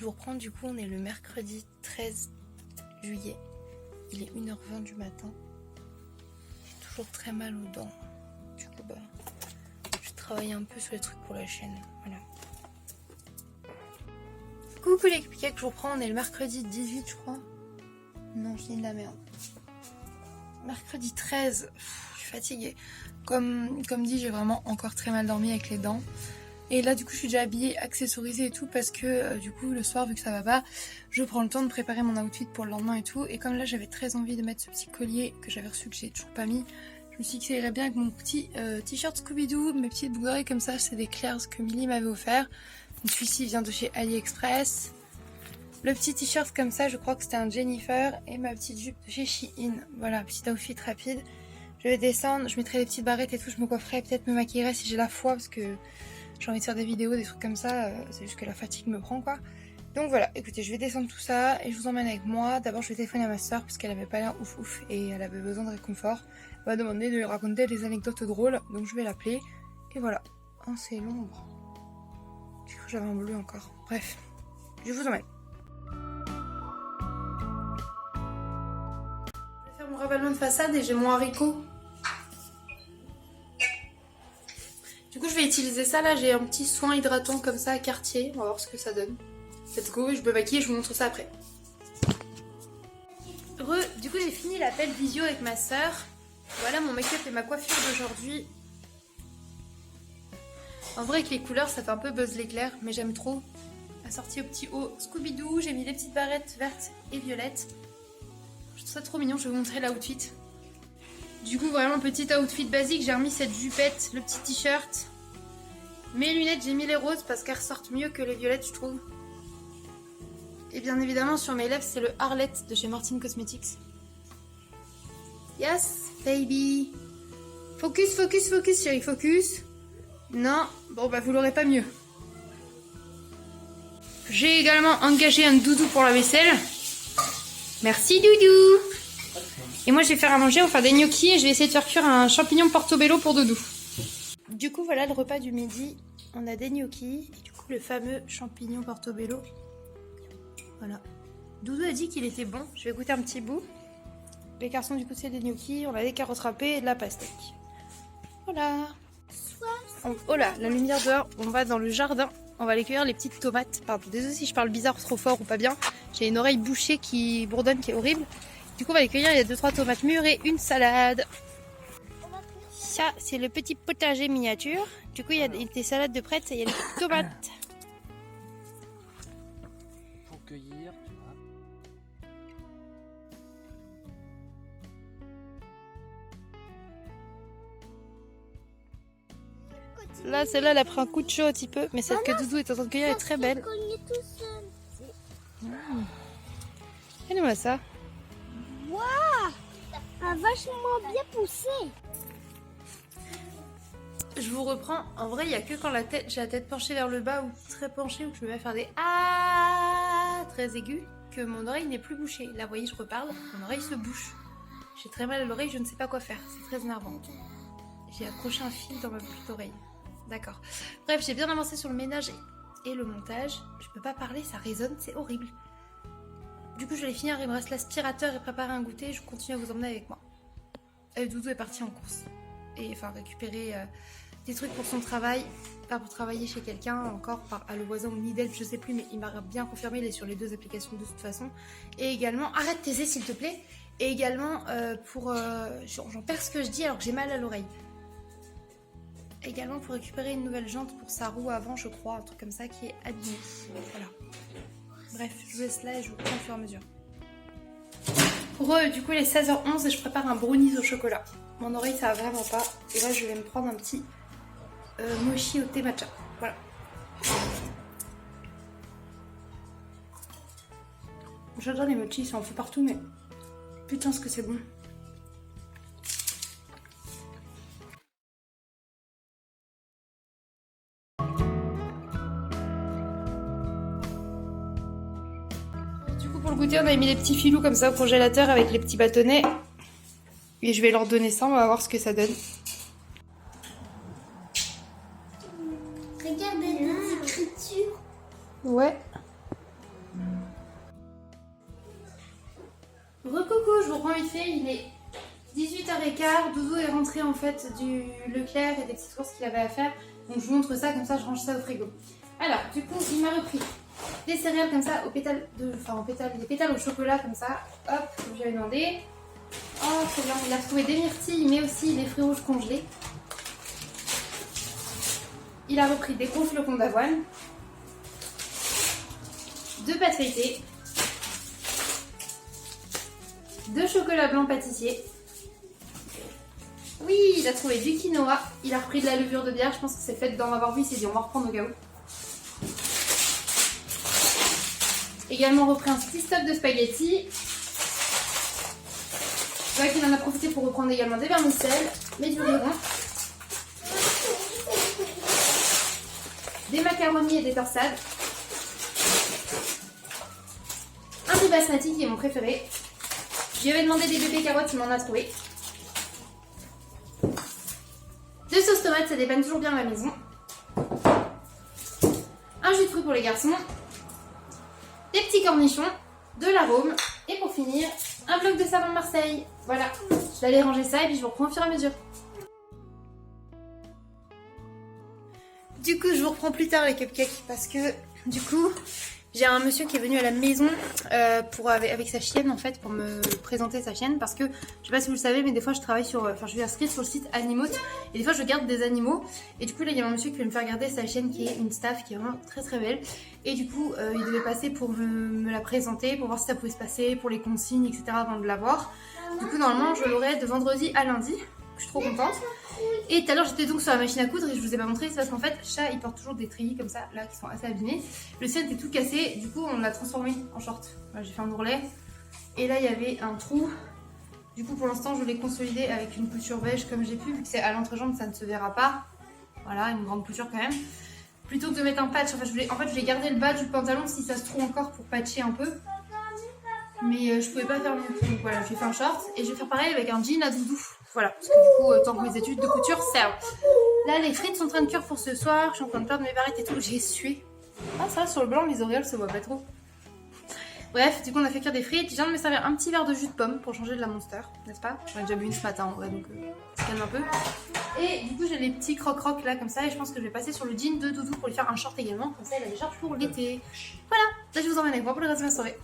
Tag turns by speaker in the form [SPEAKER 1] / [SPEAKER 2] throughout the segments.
[SPEAKER 1] vous reprends, du coup on est le mercredi 13 juillet. Il est 1h20 du matin. J'ai toujours très mal aux dents. Du coup bah je travaille un peu sur les trucs pour la chaîne. Voilà. Coucou les cupcakes, je vous reprends, on est le mercredi 18 je crois. Non, je dis de la merde. Mercredi 13, je suis fatiguée. Comme dit, j'ai vraiment encore très mal dormi avec les dents. Et là du coup je suis déjà habillée, accessorisée et tout parce que du coup le soir vu que ça va pas, je prends le temps de préparer mon outfit pour le lendemain et tout. Et comme là j'avais très envie de mettre ce petit collier que j'avais reçu que j'ai toujours pas mis, je me suis dit que ça irait bien avec mon petit t-shirt Scooby-Doo, mes petites boucles comme ça, c'est des Claire's que Milly m'avait offert. Donc celui-ci vient de chez AliExpress. Le petit t-shirt comme ça, je crois que c'était un Jennifer et ma petite jupe de chez Shein. Voilà, petit outfit rapide. Je vais descendre, je mettrai des petites barrettes et tout, je me coifferai, peut-être me maquillerai si j'ai la foi parce que j'ai envie de faire des vidéos, des trucs comme ça, c'est juste que la fatigue me prend quoi. Donc voilà, écoutez, je vais descendre tout ça et je vous emmène avec moi. D'abord je vais téléphoner à ma soeur parce qu'elle avait pas l'air ouf et elle avait besoin de réconfort. Elle m'a demandé de lui raconter des anecdotes drôles, donc je vais l'appeler. Et voilà. Oh c'est l'ombre. J'ai cru que j'avais un bleu encore. Bref, je vous emmène. Je vais faire mon ravalement de façade et j'ai mon haricot. Du coup je vais utiliser ça là, j'ai un petit soin hydratant comme ça à Cartier, on va voir ce que ça donne. Let's go, je me maquille et je vous montre ça après. Du coup j'ai fini l'appel visio avec ma soeur. Voilà mon make-up et ma coiffure d'aujourd'hui. En vrai avec les couleurs ça fait un peu Buzz l'éclair, mais j'aime trop. Assorti au petit haut Scooby-Doo, j'ai mis des petites barrettes vertes et violettes. Je trouve ça trop mignon, je vais vous montrer l'outfit. Du coup vraiment petit outfit basique, j'ai remis cette jupette, le petit t-shirt. Mes lunettes j'ai mis les roses parce qu'elles ressortent mieux que les violettes je trouve. Et bien évidemment sur mes lèvres c'est le Arlette de chez Mortine Cosmetics. Yes baby. Focus focus focus chérie focus. Non, bon bah vous l'aurez pas mieux. J'ai également engagé un doudou pour la vaisselle. Merci doudou. Et moi je vais faire à manger, on va faire des gnocchis et je vais essayer de faire cuire un champignon portobello pour Doudou. Du coup voilà le repas du midi, on a des gnocchis et du coup le fameux champignon portobello. Voilà. Doudou a dit qu'il était bon, je vais goûter un petit bout. Les garçons du coup c'est des gnocchis, on a des carottes râpées et de la pastèque. Voilà. Oh là, la lumière dehors, on va dans le jardin, on va aller cueillir les petites tomates. Pardon, désolé si je parle bizarre, trop fort ou pas bien. J'ai une oreille bouchée qui bourdonne, qui est horrible. Du coup, on va les cueillir, il y a 2-3 tomates mûres et une salade. Ça, c'est le petit potager miniature. Du coup, il y a des salades de prêtes et il y a des tomates.
[SPEAKER 2] Pour cueillir, tu vois.
[SPEAKER 1] Là, celle-là, elle a pris un coup de chaud un petit peu, mais celle que Doudou est en train de cueillir est très belle. Regardez-moi ça.
[SPEAKER 3] Waouh, a vachement bien poussé.
[SPEAKER 1] Je vous reprends. En vrai, il n'y a que quand j'ai la tête penchée vers le bas ou très penchée ou que je me mets à faire des ah très aigus que mon oreille n'est plus bouchée. Là, vous voyez, je reparle, mon oreille se bouche. J'ai très mal à l'oreille, je ne sais pas quoi faire. C'est très énervant. J'ai accroché un fil dans ma boucle d'oreille. D'accord. Bref, j'ai bien avancé sur le ménage et le montage. Je peux pas parler, ça résonne, c'est horrible. Du coup, je vais finir, il me reste l'aspirateur et préparer un goûter. Je continue à vous emmener avec moi. Doudou est parti en course. Et enfin, récupérer des trucs pour son travail. Pas pour travailler chez quelqu'un, encore par le voisin ou Lidl, je sais plus, mais il m'a bien confirmé, il est sur les 2 applications de toute façon. Et également, arrête Thésée s'il te plaît. Et également, j'en perds ce que je dis alors que j'ai mal à l'oreille. Également pour récupérer une nouvelle jante pour sa roue avant, je crois, un truc comme ça qui est abîmé. Voilà. Bref, je vous laisse là et je vous prends au fur et à mesure. Du coup, il est 16h11 et je prépare un brownies au chocolat. Mon oreille, ça va vraiment pas. Et là, je vais me prendre un petit mochi au thé matcha. Voilà. J'adore les mochis, ça en fait partout, mais putain, ce que c'est bon. Du coup, pour le goûter, on a mis des petits filous comme ça au congélateur avec les petits bâtonnets. Et je vais leur donner ça, on va voir ce que ça donne.
[SPEAKER 3] Regarde les écritures.
[SPEAKER 1] Ouais. Recoucou, je vous reprends vite fait, il est 18h15, Doudou est rentré en fait du Leclerc et des petites courses qu'il avait à faire. Donc je vous montre ça, comme ça je range ça au frigo. Alors, du coup, il m'a repris des céréales comme ça, des pétales au chocolat comme ça. Hop, comme j'avais demandé. Oh, trop bien, il a retrouvé des myrtilles, mais aussi des fruits rouges congelés. Il a repris des gros flocons d'avoine, 2 pâtes feuilletées, 2 chocolats blancs pâtissiers. Oui, il a trouvé du quinoa, il a repris de la levure de bière, je pense que c'est le fait d'en avoir vu, il s'est dit on va reprendre au cas où. Également repris un petit stock de spaghettis. Je vois qu'il en a profité pour reprendre également des vermicelles, mais du riz rond. Des macaronis et des torsades. Un riz basmati qui est mon préféré. Je lui avais demandé des bébés carottes, il m'en a trouvé. 2 sauces tomates, ça dépanne toujours bien à la maison. Un jus de fruits pour les garçons. Des petits cornichons, de l'arôme. Et pour finir, un bloc de savon de Marseille. Voilà, je vais aller ranger ça et puis je vous reprends au fur et à mesure. Du coup, je vous reprends plus tard les cupcakes parce que du coup, j'ai un monsieur qui est venu à la maison avec sa chienne en fait pour me présenter sa chienne parce que je sais pas si vous le savez mais des fois je travaille je suis inscrite sur le site Animaux et des fois je garde des animaux et du coup là il y a un monsieur qui veut me faire garder sa chienne qui est une staff qui est vraiment très très belle et du coup il devait passer pour me la présenter pour voir si ça pouvait se passer pour les consignes etc avant de la voir. Du coup normalement je l'aurai de vendredi à lundi. Je suis trop contente. Et tout à l'heure j'étais donc sur la machine à coudre et je vous ai pas montré, c'est parce qu'en fait chat il porte toujours des treillis comme ça là qui sont assez abîmés. Le sien était tout cassé, du coup on l'a transformé en short. Voilà, j'ai fait un ourlet et là il y avait un trou. Du coup pour l'instant je l'ai consolidé avec une couture beige comme j'ai pu, vu que c'est à l'entrejambe ça ne se verra pas. Voilà, une grande couture quand même. Plutôt que de mettre un patch, je voulais garder le bas du pantalon si ça se trouve encore pour patcher un peu. Mais je pouvais pas faire mieux. Donc voilà, j'ai fait un short et je vais faire pareil avec un jean à doudou. Voilà, parce que du coup, tant que mes études de couture servent. Là, les frites sont en train de cuire pour ce soir. Je suis en train de perdre mes barrettes et tout. J'ai sué. Ah, ça va, sur le blanc, les auréoles se voient pas trop. Bref, du coup, on a fait cuire des frites. Je viens de me servir un petit verre de jus de pomme pour changer de la Monster, n'est-ce pas? J'en ai déjà bu une ce matin en vrai, donc ça calme un peu. Et du coup, j'ai les petits croc-croc là, comme ça. Et je pense que je vais passer sur le jean de doudou pour lui faire un short également. Comme ça, il a des shorts pour l'été. Voilà, là, je vous emmène avec moi pour le reste de ma soirée.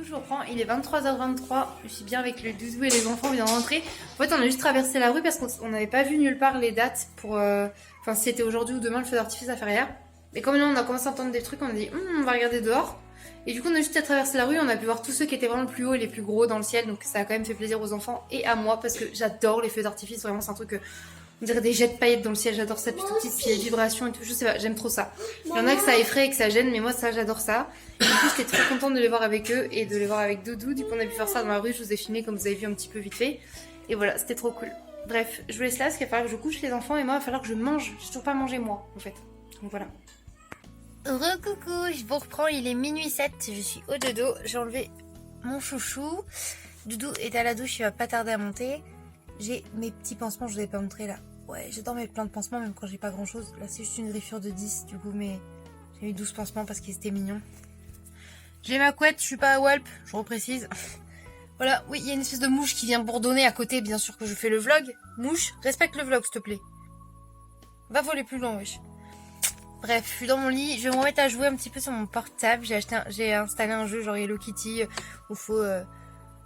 [SPEAKER 1] Je reprends, il est 23h23, je suis bien avec le doudou et les enfants, on vient de rentrer. En fait on a juste traversé la rue parce qu'on n'avait pas vu nulle part les dates pour... Enfin si c'était aujourd'hui ou demain le feu d'artifice à Ferrières. Mais comme là on a commencé à entendre des trucs, on a dit on va regarder dehors. Et du coup on a juste à traverser la rue, on a pu voir tous ceux qui étaient vraiment le plus hauts et les plus gros dans le ciel. Donc ça a quand même fait plaisir aux enfants et à moi parce que j'adore les feux d'artifice. Vraiment c'est un truc que... On dirait des jets de paillettes dans le ciel, j'adore ça, puis tout petit, puis les vibrations et tout, je sais pas, j'aime trop ça. Il y en a que ça effraie et que ça gêne, mais moi ça j'adore ça. Et du coup j'étais très contente de les voir avec eux et de les voir avec Doudou. Du coup on a pu faire ça dans la rue, je vous ai filmé comme vous avez vu un petit peu vite fait. Et voilà, c'était trop cool. Bref, je vous laisse là parce qu'il va falloir que je couche les enfants et moi il va falloir que je mange. J'ai toujours pas mangé moi en fait. Donc voilà. Recoucou, je vous reprends, il est minuit 7, je suis au dodo, j'ai enlevé mon chouchou. Doudou est à la douche, il va pas tarder à monter. J'ai mes petits pansements, je vous avais pas montré là. Ouais, j'adore mettre plein de pansements même quand j'ai pas grand chose. Là c'est juste une griffure de 10 du coup, mais j'ai eu 12 pansements parce qu'ils étaient mignons. J'ai ma couette, je suis pas à Walp, je reprécise. Voilà, oui, il y a une espèce de mouche qui vient bourdonner à côté, bien sûr que je fais le vlog. Mouche, respecte le vlog s'il te plaît. Va voler plus loin, wesh. Bref, je suis dans mon lit, je vais me remettre à jouer un petit peu sur mon portable. J'ai installé un jeu genre Hello Kitty où il faut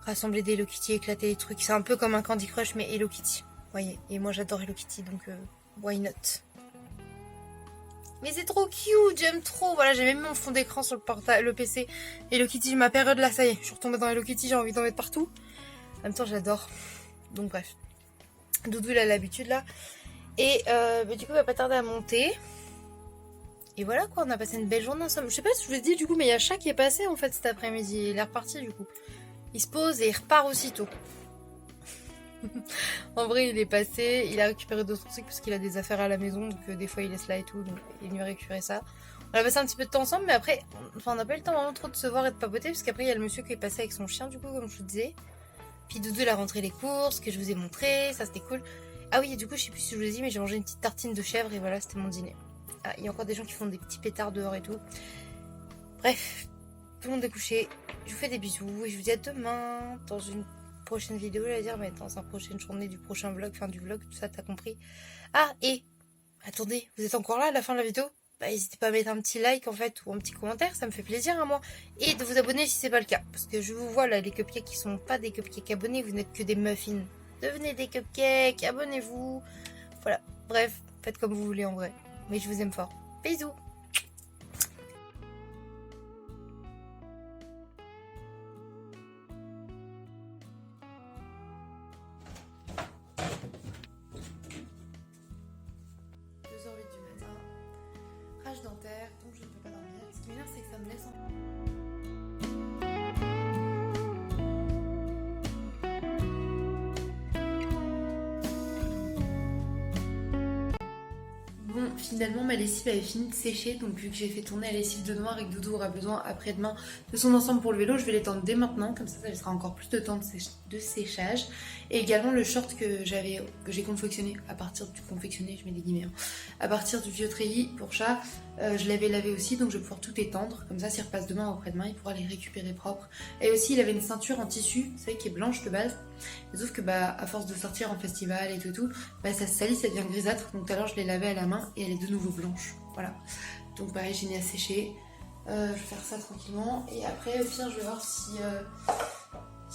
[SPEAKER 1] rassembler des Hello Kitty, éclater des trucs. C'est un peu comme un Candy Crush mais Hello Kitty. Voyez, et moi j'adore Hello Kitty donc why not. Mais c'est trop cute, j'aime trop. Voilà, j'ai même mis mon fond d'écran sur le PC. Hello Kitty, ma période là, ça y est, je suis retombée dans Hello Kitty, j'ai envie d'en mettre partout. En même temps, j'adore. Donc bref. Doudou il a l'habitude là. Et du coup, il va pas tarder à monter. Et voilà quoi, on a passé une belle journée ensemble. Je sais pas si je vous l'ai dit du coup, mais il y a Chat qui est passé en fait cet après-midi. Il est reparti du coup. Il se pose et il repart aussitôt. En vrai, il est passé, il a récupéré d'autres trucs parce qu'il a des affaires à la maison, donc des fois il laisse là et tout, donc il est venu récupérer ça. On a passé un petit peu de temps ensemble, mais après, on n'a pas eu le temps vraiment trop de se voir et de papoter, parce qu'après il y a le monsieur qui est passé avec son chien du coup, comme je vous disais. Puis Doudou il a rentré les courses que je vous ai montré, ça c'était cool. Ah oui, et du coup je sais plus si je vous ai dit, mais j'ai mangé une petite tartine de chèvre et voilà, c'était mon dîner. Ah, il y a encore des gens qui font des petits pétards dehors et tout. Bref, tout le monde est couché. Je vous fais des bisous et je vous dis à demain dans une prochaine vidéo, j'allais dire, mais dans une prochaine journée du prochain vlog, fin du vlog, tout ça, t'as compris. Ah, et attendez, vous êtes encore là à la fin de la vidéo? Bah, n'hésitez pas à mettre un petit like en fait, ou un petit commentaire, ça me fait plaisir à moi. Et de vous abonner si c'est pas le cas. Parce que je vous vois là, les cupcakes qui sont pas des cupcakes abonnés, vous n'êtes que des muffins. Devenez des cupcakes, abonnez-vous. Voilà, bref, faites comme vous voulez en vrai. Mais je vous aime fort. Bisous. Rage dentaire, donc je ne peux pas dormir. Ce qui m'énerve, c'est que ça me laisse en... Bon, finalement ma lessive avait fini de sécher, donc vu que j'ai fait tourner la lessive de noir et que Doudou aura besoin après-demain de son ensemble pour le vélo, je vais l'étendre dès maintenant, comme ça laissera encore plus de temps de séchage. Et également le short que j'ai confectionné, à partir du confectionné, je mets des guillemets, à partir du vieux treillis pour Chat, je l'avais lavé aussi, donc je vais pouvoir tout étendre, comme ça s'il repasse demain ou après-demain, il pourra les récupérer propres. Et aussi il avait une ceinture en tissu, vous savez, qui est blanche de base, sauf que bah à force de sortir en festival et tout, bah ça se salit, ça devient grisâtre, donc tout à l'heure je l'ai lavé à la main et elle est de nouveau blanche, voilà. Donc pareil, j'ai mis à sécher, je vais faire ça tranquillement, et après au pire je vais voir si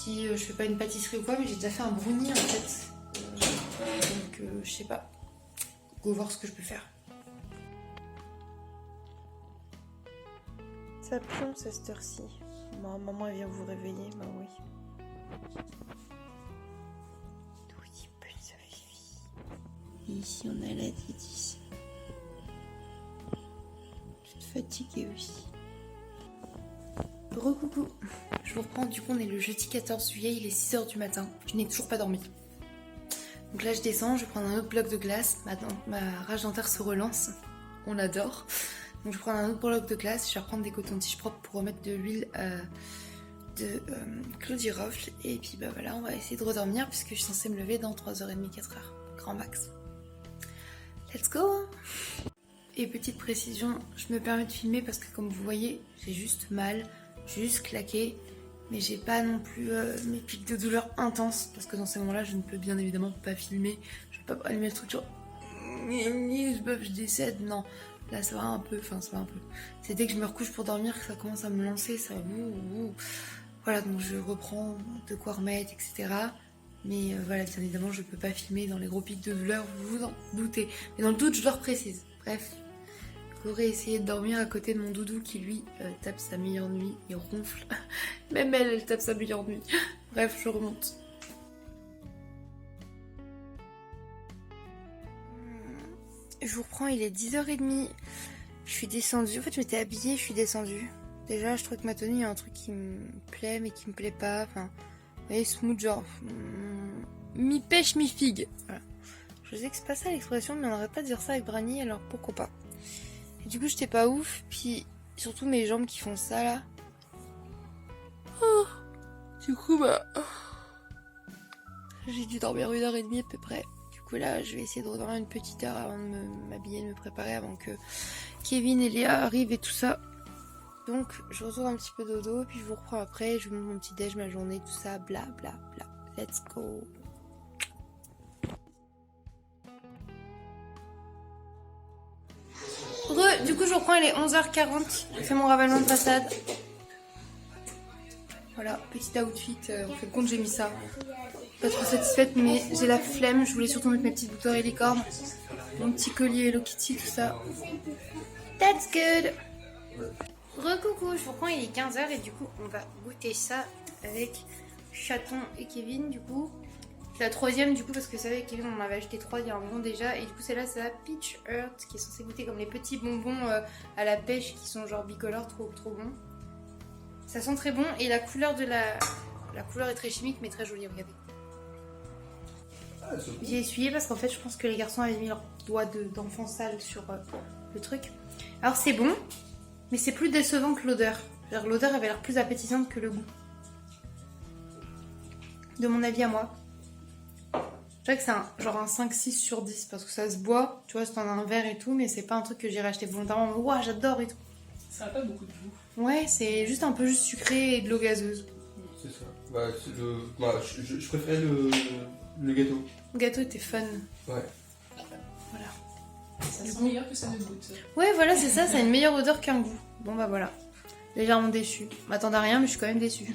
[SPEAKER 1] je fais pas une pâtisserie ou quoi, mais j'ai déjà fait un brownie en fait, donc je sais pas, go voir ce que je peux faire. Ça plonge à cette heure-ci. Maman elle vient vous réveiller, bah oui. Oui, petite fille. Et ici on a la Dédice. Toute fatiguée aussi. Recoucou. Je vous reprends, du coup on est le jeudi 14 juillet, il est 6h du matin. Je n'ai toujours pas dormi. Donc là je descends, je vais prendre un autre bloc de glace. Ma rage dentaire se relance. On l'adore. Donc je vais prendre un autre bloc de glace, je vais reprendre des cotons-tiges propres pour remettre de l'huile de Claudie Roffle. Et puis bah voilà, on va essayer de redormir puisque je suis censée me lever dans 3h30, 4h. Grand max. Let's go! Et petite précision, je me permets de filmer parce que comme vous voyez, j'ai juste mal, j'ai juste claqué. Mais j'ai pas non plus mes pics de douleur intenses parce que dans ces moments-là, je ne peux bien évidemment pas filmer. Je vais pas allumer le truc genre... Je décède, non. Là ça va un peu, c'est dès que je me recouche pour dormir que ça commence à me lancer, ça voilà, donc je reprends de quoi remettre, etc. Mais voilà, bien évidemment je peux pas filmer dans les gros pics de douleur, vous vous en doutez. Mais dans le doute je leur précise. Bref, j'aurais essayé de dormir à côté de mon doudou qui lui tape sa meilleure nuit et ronfle. Même elle tape sa meilleure nuit. Bref, je remonte. Je vous reprends, il est 10h30. Je suis descendue. En fait, je m'étais habillée, je suis descendue. Déjà, je trouve que ma tenue, il y a un truc qui me plaît, mais qui me plaît pas. Enfin, vous voyez, smooth, genre... mi-pêche, mi-figue. Voilà. Je sais que c'est pas ça l'expression, mais on n'arrête pas de dire ça avec Brani, alors pourquoi pas. Et du coup, j'étais pas ouf. Puis, surtout mes jambes qui font ça, là. Oh. Du coup, bah... j'ai dû dormir 1h30 à peu près. Du coup, là, je vais essayer de redormir une petite heure avant de m'habiller, de me préparer, avant que Kevin et Léa arrivent et tout ça. Donc, je retourne un petit peu dodo, puis je vous reprends après. Je vous montre mon petit déj, ma journée, tout ça, bla bla bla. Let's go. Du coup, je reprends, il est 11h40. Je fais mon ravalement de façade. Voilà, petit outfit. On fait le compte, j'ai mis ça. Pas trop satisfaite, mais j'ai la flemme. Je voulais surtout mettre mes petites boucles d'oreilles licorne. Mon petit collier Hello Kitty, tout ça. That's good. Recoucou, je vous reprends, il est 15h et du coup, on va goûter ça avec Chaton et Kevin, du coup. C'est la troisième, du coup, parce que vous savez, Kevin, on en avait acheté 3 il y a un moment déjà. Et du coup, celle-là, c'est la Peach Earth, qui est censée goûter comme les petits bonbons à la pêche, qui sont genre bicolores, trop bons. Ça sent très bon, et la couleur de la couleur est très chimique, mais très jolie, regardez. J'ai essuyé parce qu'en fait, je pense que les garçons avaient mis leur doigt d'enfant sale sur le truc. Alors, c'est bon, mais c'est plus décevant que l'odeur. L'odeur avait l'air plus appétissante que le goût. De mon avis à moi. Je dirais que c'est genre un 5-6 sur 10 parce que ça se boit, tu vois, c'est en un verre et tout, mais c'est pas un truc que j'irais acheter volontairement. Ouah, j'adore et tout.
[SPEAKER 4] Ça n'a pas beaucoup de goût.
[SPEAKER 1] Ouais, c'est juste un peu juste sucré et de l'eau gazeuse.
[SPEAKER 4] C'est ça. Bah, je préférais le gâteau.
[SPEAKER 1] Le gâteau était fun.
[SPEAKER 4] Ouais.
[SPEAKER 1] Voilà.
[SPEAKER 5] Ça sent meilleur que ça ne goûte.
[SPEAKER 1] Ouais, voilà, c'est ça, ça a une meilleure odeur qu'un goût. Bon, bah voilà. Légèrement déçue. M'attendais à rien, mais je suis quand même déçue.